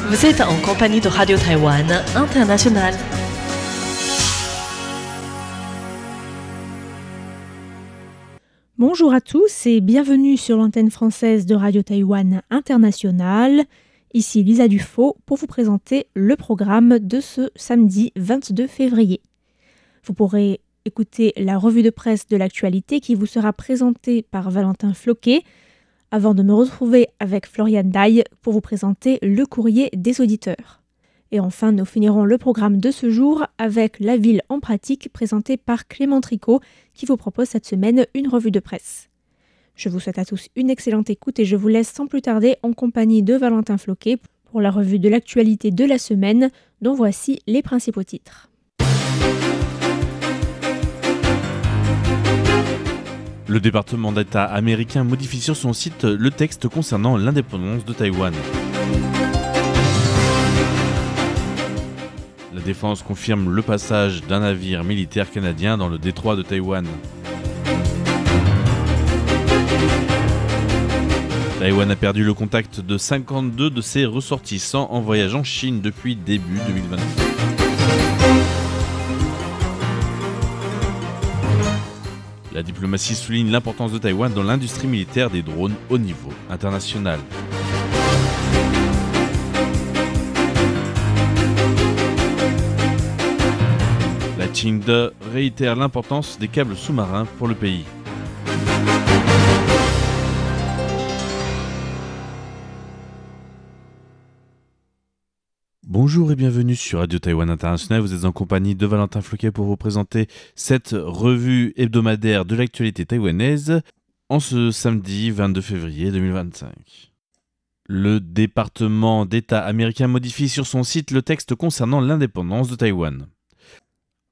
Vous êtes en compagnie de Radio Taïwan International. Bonjour à tous et bienvenue sur l'antenne française de Radio Taïwan International. Ici Lisa Dufaux pour vous présenter le programme de ce samedi 22 février. Vous pourrez écouter la revue de presse de l'actualité qui vous sera présentée par Valentin Floquet avant de me retrouver avec Floriane Daille pour vous présenter le courrier des auditeurs. Et enfin, nous finirons le programme de ce jour avec La Ville en pratique présentée par Clément Tricot qui vous propose cette semaine une revue de presse. Je vous souhaite à tous une excellente écoute et je vous laisse sans plus tarder en compagnie de Valentin Floquet pour la revue de l'actualité de la semaine dont voici les principaux titres. Le département d'État américain modifie sur son site le texte concernant l'indépendance de Taïwan. La défense confirme le passage d'un navire militaire canadien dans le détroit de Taïwan. Taïwan a perdu le contact de 52 de ses ressortissants en voyage en Chine depuis début 2022. La diplomatie souligne l'importance de Taïwan dans l'industrie militaire des drones au niveau international. La Qingde réitère l'importance des câbles sous-marins pour le pays. Bonjour et bienvenue sur Radio Taïwan International. Vous êtes en compagnie de Valentin Floquet pour vous présenter cette revue hebdomadaire de l'actualité taïwanaise en ce samedi 22 février 2025. Le département d'État américain modifie sur son site le texte concernant l'indépendance de Taïwan.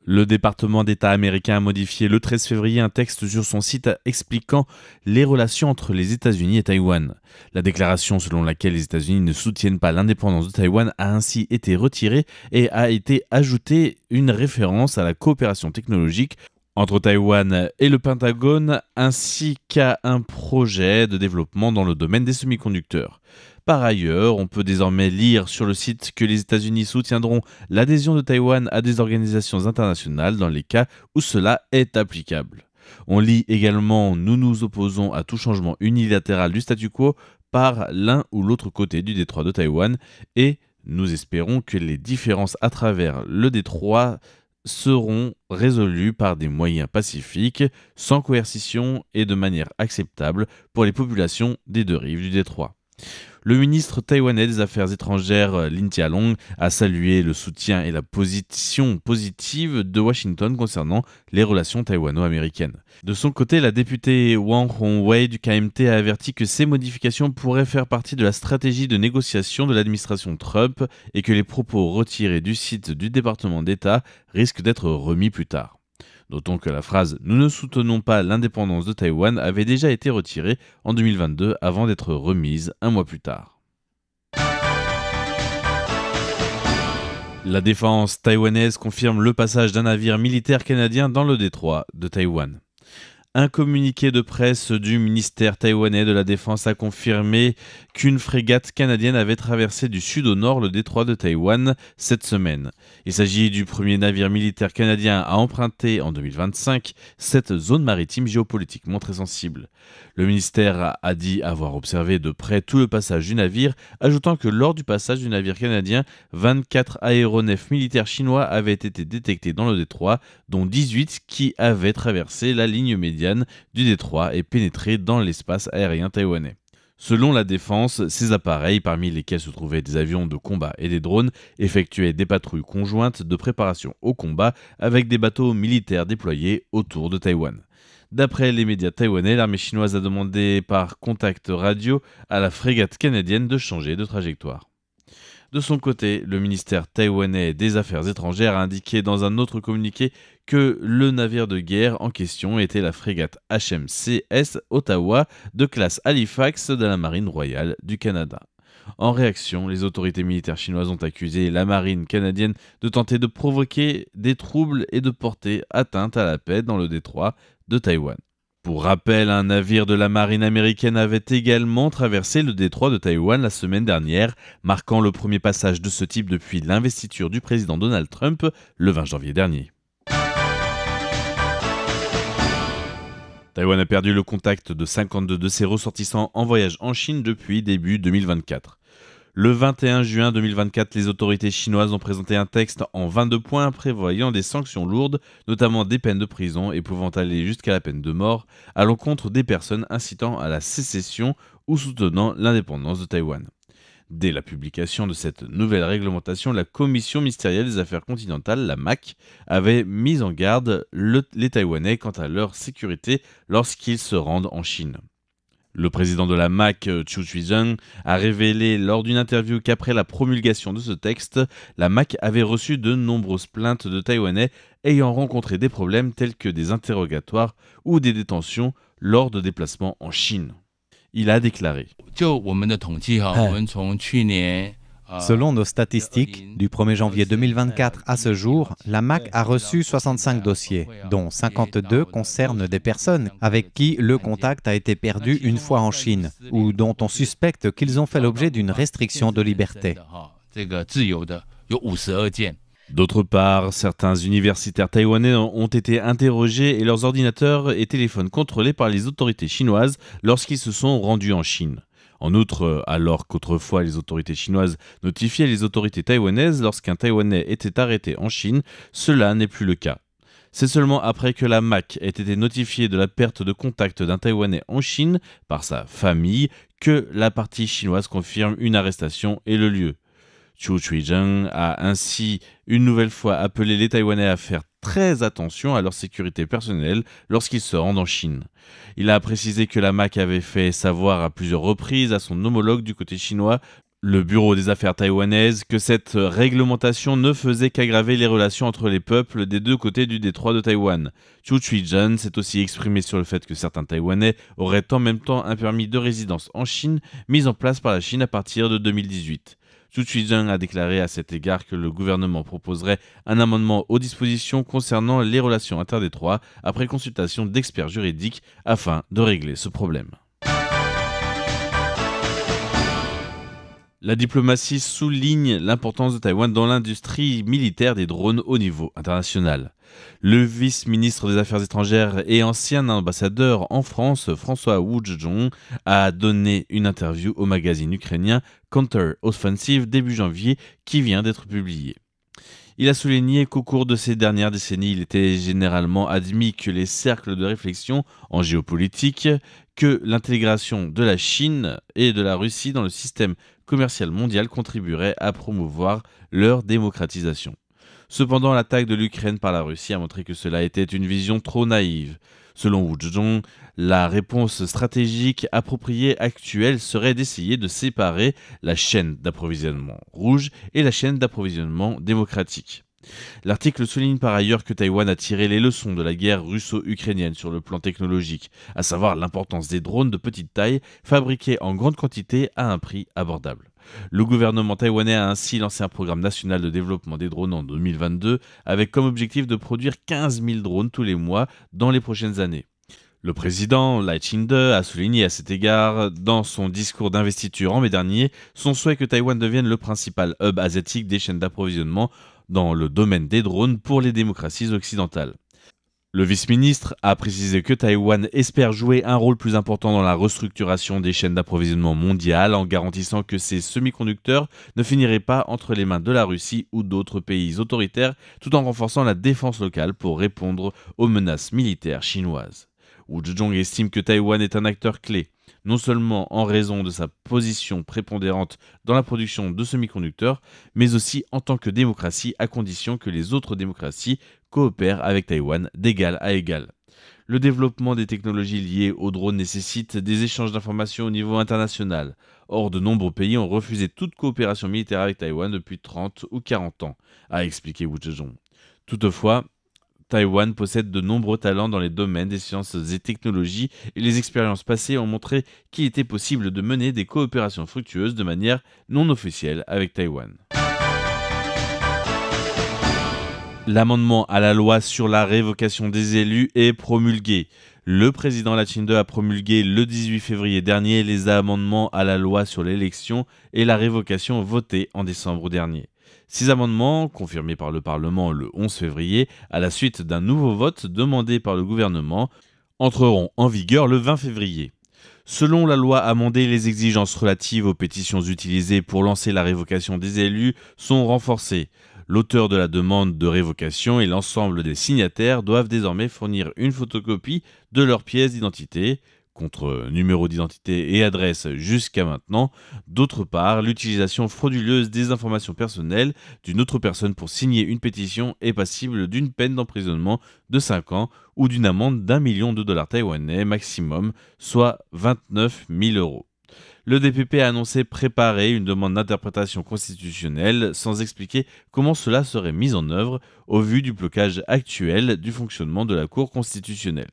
Le département d'État américain a modifié le 13 février un texte sur son site expliquant les relations entre les États-Unis et Taïwan. La déclaration selon laquelle les États-Unis ne soutiennent pas l'indépendance de Taïwan a ainsi été retirée et a été ajoutée une référence à la coopération technologique entre Taïwan et le Pentagone ainsi qu'à un projet de développement dans le domaine des semi-conducteurs. Par ailleurs, on peut désormais lire sur le site que les États-Unis soutiendront l'adhésion de Taïwan à des organisations internationales dans les cas où cela est applicable. On lit également « Nous nous opposons à tout changement unilatéral du statu quo par l'un ou l'autre côté du détroit de Taïwan et nous espérons que les différences à travers le détroit seront résolues par des moyens pacifiques, sans coercition et de manière acceptable pour les populations des deux rives du détroit. » Le ministre taïwanais des Affaires étrangères Lin Chia-long a salué le soutien et la position positive de Washington concernant les relations taïwano-américaines. De son côté, la députée Wang Hongwei du KMT a averti que ces modifications pourraient faire partie de la stratégie de négociation de l'administration Trump et que les propos retirés du site du département d'État risquent d'être remis plus tard. Notons que la phrase « Nous ne soutenons pas l'indépendance de Taïwan » avait déjà été retirée en 2022 avant d'être remise un mois plus tard. La défense taïwanaise confirme le passage d'un navire militaire canadien dans le détroit de Taïwan. Un communiqué de presse du ministère taïwanais de la Défense a confirmé qu'une frégate canadienne avait traversé du sud au nord le détroit de Taïwan cette semaine. Il s'agit du premier navire militaire canadien à emprunter en 2025 cette zone maritime géopolitiquement très sensible. Le ministère a dit avoir observé de près tout le passage du navire, ajoutant que lors du passage du navire canadien, 24 aéronefs militaires chinois avaient été détectés dans le détroit, dont 18 qui avaient traversé la ligne médiane du détroit et pénétré dans l'espace aérien taïwanais. Selon la défense, ces appareils, parmi lesquels se trouvaient des avions de combat et des drones, effectuaient des patrouilles conjointes de préparation au combat avec des bateaux militaires déployés autour de Taïwan. D'après les médias taïwanais, l'armée chinoise a demandé par contact radio à la frégate canadienne de changer de trajectoire. De son côté, le ministère taïwanais des Affaires étrangères a indiqué dans un autre communiqué que le navire de guerre en question était la frégate HMCS Ottawa de classe Halifax de la Marine royale du Canada. En réaction, les autorités militaires chinoises ont accusé la marine canadienne de tenter de provoquer des troubles et de porter atteinte à la paix dans le détroit de Taïwan. Pour rappel, un navire de la marine américaine avait également traversé le détroit de Taïwan la semaine dernière, marquant le premier passage de ce type depuis l'investiture du président Donald Trump le 20 janvier dernier. Taïwan a perdu le contact de 52 de ses ressortissants en voyage en Chine depuis début 2024. Le 21 juin 2024, les autorités chinoises ont présenté un texte en 22 points prévoyant des sanctions lourdes, notamment des peines de prison et pouvant aller jusqu'à la peine de mort, à l'encontre des personnes incitant à la sécession ou soutenant l'indépendance de Taïwan. Dès la publication de cette nouvelle réglementation, la Commission ministérielle des Affaires continentales, la MAC, avait mis en garde les Taïwanais quant à leur sécurité lorsqu'ils se rendent en Chine. Le président de la MAC, Chu Chuizheng, a révélé lors d'une interview qu'après la promulgation de ce texte, la MAC avait reçu de nombreuses plaintes de Taïwanais ayant rencontré des problèmes tels que des interrogatoires ou des détentions lors de déplacements en Chine. Il a déclaré Selon nos statistiques, du 1er janvier 2024 à ce jour, la MAC a reçu 65 dossiers, dont 52 concernent des personnes avec qui le contact a été perdu une fois en Chine, ou dont on suspecte qu'ils ont fait l'objet d'une restriction de liberté. D'autre part, certains universitaires taïwanais ont été interrogés et leurs ordinateurs et téléphones contrôlés par les autorités chinoises lorsqu'ils se sont rendus en Chine. En outre, alors qu'autrefois les autorités chinoises notifiaient les autorités taïwanaises lorsqu'un Taïwanais était arrêté en Chine, cela n'est plus le cas. C'est seulement après que la MAC ait été notifiée de la perte de contact d'un Taïwanais en Chine par sa famille que la partie chinoise confirme une arrestation et le lieu. Chu Chuizheng a ainsi une nouvelle fois appelé les Taïwanais à faire très attention à leur sécurité personnelle lorsqu'ils se rendent en Chine. Il a précisé que la MAC avait fait savoir à plusieurs reprises à son homologue du côté chinois, le Bureau des affaires taïwanaises, que cette réglementation ne faisait qu'aggraver les relations entre les peuples des deux côtés du détroit de Taïwan. Chu Chuizheng s'est aussi exprimé sur le fait que certains Taïwanais auraient en même temps un permis de résidence en Chine mis en place par la Chine à partir de 2018. Chu Chuizheng a déclaré à cet égard que le gouvernement proposerait un amendement aux dispositions concernant les relations interdétroits après consultation d'experts juridiques afin de régler ce problème. La diplomatie souligne l'importance de Taïwan dans l'industrie militaire des drones au niveau international. Le vice-ministre des Affaires étrangères et ancien ambassadeur en France, François Woo Jong, a donné une interview au magazine ukrainien Counter-Offensive début janvier qui vient d'être publié. Il a souligné qu'au cours de ces dernières décennies, il était généralement admis que les cercles de réflexion en géopolitique, que l'intégration de la Chine et de la Russie dans le système commercial mondial contribuerait à promouvoir leur démocratisation. Cependant, l'attaque de l'Ukraine par la Russie a montré que cela était une vision trop naïve. Selon Woo Jong, la réponse stratégique appropriée actuelle serait d'essayer de séparer la chaîne d'approvisionnement rouge et la chaîne d'approvisionnement démocratique. L'article souligne par ailleurs que Taïwan a tiré les leçons de la guerre russo-ukrainienne sur le plan technologique, à savoir l'importance des drones de petite taille fabriqués en grande quantité à un prix abordable. Le gouvernement taïwanais a ainsi lancé un programme national de développement des drones en 2022 avec comme objectif de produire 15 000 drones tous les mois dans les prochaines années. Le président Lai Ching-te a souligné à cet égard, dans son discours d'investiture en mai dernier, son souhait que Taïwan devienne le principal hub asiatique des chaînes d'approvisionnement dans le domaine des drones pour les démocraties occidentales. Le vice-ministre a précisé que Taïwan espère jouer un rôle plus important dans la restructuration des chaînes d'approvisionnement mondiales en garantissant que ces semi-conducteurs ne finiraient pas entre les mains de la Russie ou d'autres pays autoritaires, tout en renforçant la défense locale pour répondre aux menaces militaires chinoises. Woo Jong estime que Taïwan est un acteur clé, non seulement en raison de sa position prépondérante dans la production de semi-conducteurs, mais aussi en tant que démocratie à condition que les autres démocraties coopèrent avec Taïwan d'égal à égal. Le développement des technologies liées aux drones nécessite des échanges d'informations au niveau international. Or, de nombreux pays ont refusé toute coopération militaire avec Taïwan depuis 30 ou 40 ans, a expliqué Woo Jong. Toutefois, Taïwan possède de nombreux talents dans les domaines des sciences et technologies et les expériences passées ont montré qu'il était possible de mener des coopérations fructueuses de manière non officielle avec Taïwan. L'amendement à la loi sur la révocation des élus est promulgué. Le président Lai Ching-te a promulgué le 18 février dernier les amendements à la loi sur l'élection et la révocation votés en décembre dernier. Ces amendements, confirmés par le Parlement le 11 février, à la suite d'un nouveau vote demandé par le gouvernement, entreront en vigueur le 20 février. Selon la loi amendée, les exigences relatives aux pétitions utilisées pour lancer la révocation des élus sont renforcées. L'auteur de la demande de révocation et l'ensemble des signataires doivent désormais fournir une photocopie de leur pièce d'identité, contre numéro d'identité et adresse jusqu'à maintenant. D'autre part, l'utilisation frauduleuse des informations personnelles d'une autre personne pour signer une pétition est passible d'une peine d'emprisonnement de 5 ans ou d'une amende d'1 million de dollars taïwanais maximum, soit 29 000 euros. Le DPP a annoncé préparer une demande d'interprétation constitutionnelle sans expliquer comment cela serait mis en œuvre au vu du blocage actuel du fonctionnement de la Cour constitutionnelle.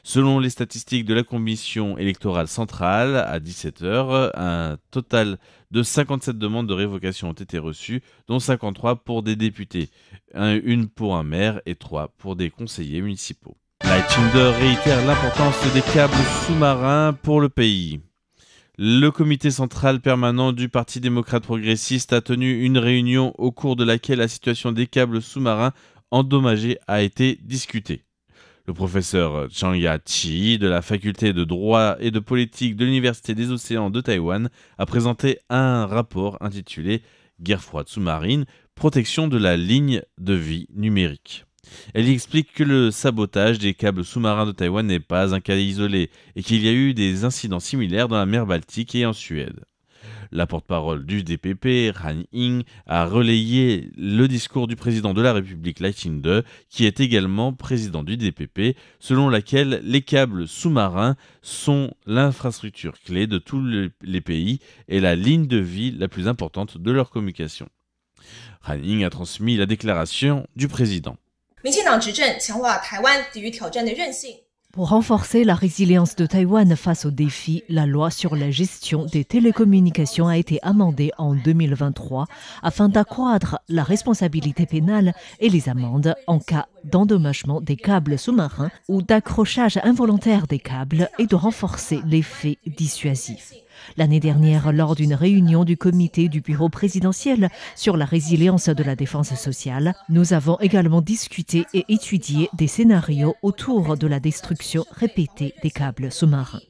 Selon les statistiques de la Commission électorale centrale, à 17h, un total de 57 demandes de révocation ont été reçues, dont 53 pour des députés, une pour un maire et 3 pour des conseillers municipaux. Lai Ching-te réitère l'importance des câbles sous-marins pour le pays. Le comité central permanent du Parti démocrate progressiste a tenu une réunion au cours de laquelle la situation des câbles sous-marins endommagés a été discutée. Le professeur Chang Ya-chi de la faculté de droit et de politique de l'Université des océans de Taïwan a présenté un rapport intitulé « Guerre froide sous-marine, protection de la ligne de vie numérique ». Elle y explique que le sabotage des câbles sous-marins de Taïwan n'est pas un cas isolé et qu'il y a eu des incidents similaires dans la mer Baltique et en Suède. La porte-parole du DPP, Han Ying, a relayé le discours du président de la République Lai Ching-te, qui est également président du DPP, selon laquelle les câbles sous-marins sont l'infrastructure clé de tous les pays et la ligne de vie la plus importante de leur communication. Han Ying a transmis la déclaration du président. Pour renforcer la résilience de Taïwan face aux défis, la loi sur la gestion des télécommunications a été amendée en 2023 afin d'accroître la responsabilité pénale et les amendes en cas d'endommagement des câbles sous-marins ou d'accrochage involontaire des câbles et de renforcer l'effet dissuasif. L'année dernière, lors d'une réunion du comité du bureau présidentiel sur la résilience de la défense sociale, nous avons également discuté et étudié des scénarios autour de la destruction répétée des câbles sous-marins.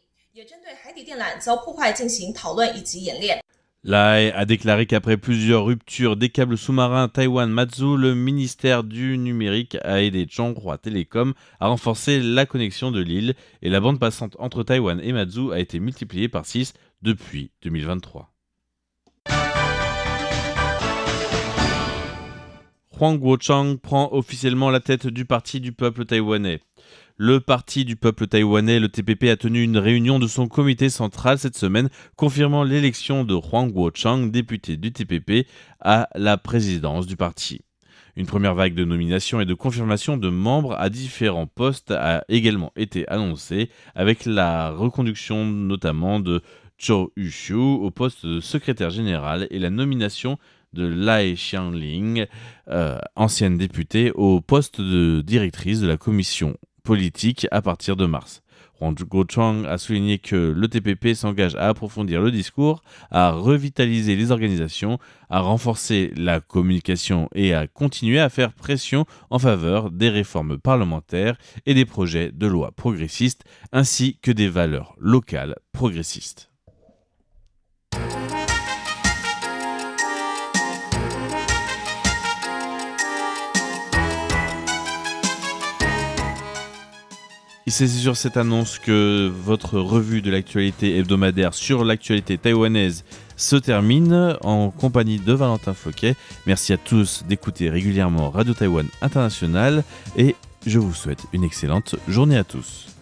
Lai a déclaré qu'après plusieurs ruptures des câbles sous-marins Taïwan-Matsu, le ministère du numérique a aidé Changhua Telecom à renforcer la connexion de l'île et la bande passante entre Taïwan et Matsu a été multipliée par 6 depuis 2023. Huang Guochang prend officiellement la tête du Parti du peuple taïwanais. Le Parti du peuple taïwanais, le TPP, a tenu une réunion de son comité central cette semaine, confirmant l'élection de Huang Guochang, député du TPP, à la présidence du parti. Une première vague de nominations et de confirmation de membres à différents postes a également été annoncée, avec la reconduction notamment de Zhou Yushu au poste de secrétaire général et la nomination de Lai Xiangling, ancienne députée, au poste de directrice de la commission politique à partir de mars. Huang Guochang a souligné que le TPP s'engage à approfondir le discours, à revitaliser les organisations, à renforcer la communication et à continuer à faire pression en faveur des réformes parlementaires et des projets de loi progressistes, ainsi que des valeurs locales progressistes. Et c'est sur cette annonce que votre revue de l'actualité hebdomadaire sur l'actualité taïwanaise se termine en compagnie de Valentin Floquet. Merci à tous d'écouter régulièrement Radio Taïwan International et je vous souhaite une excellente journée à tous.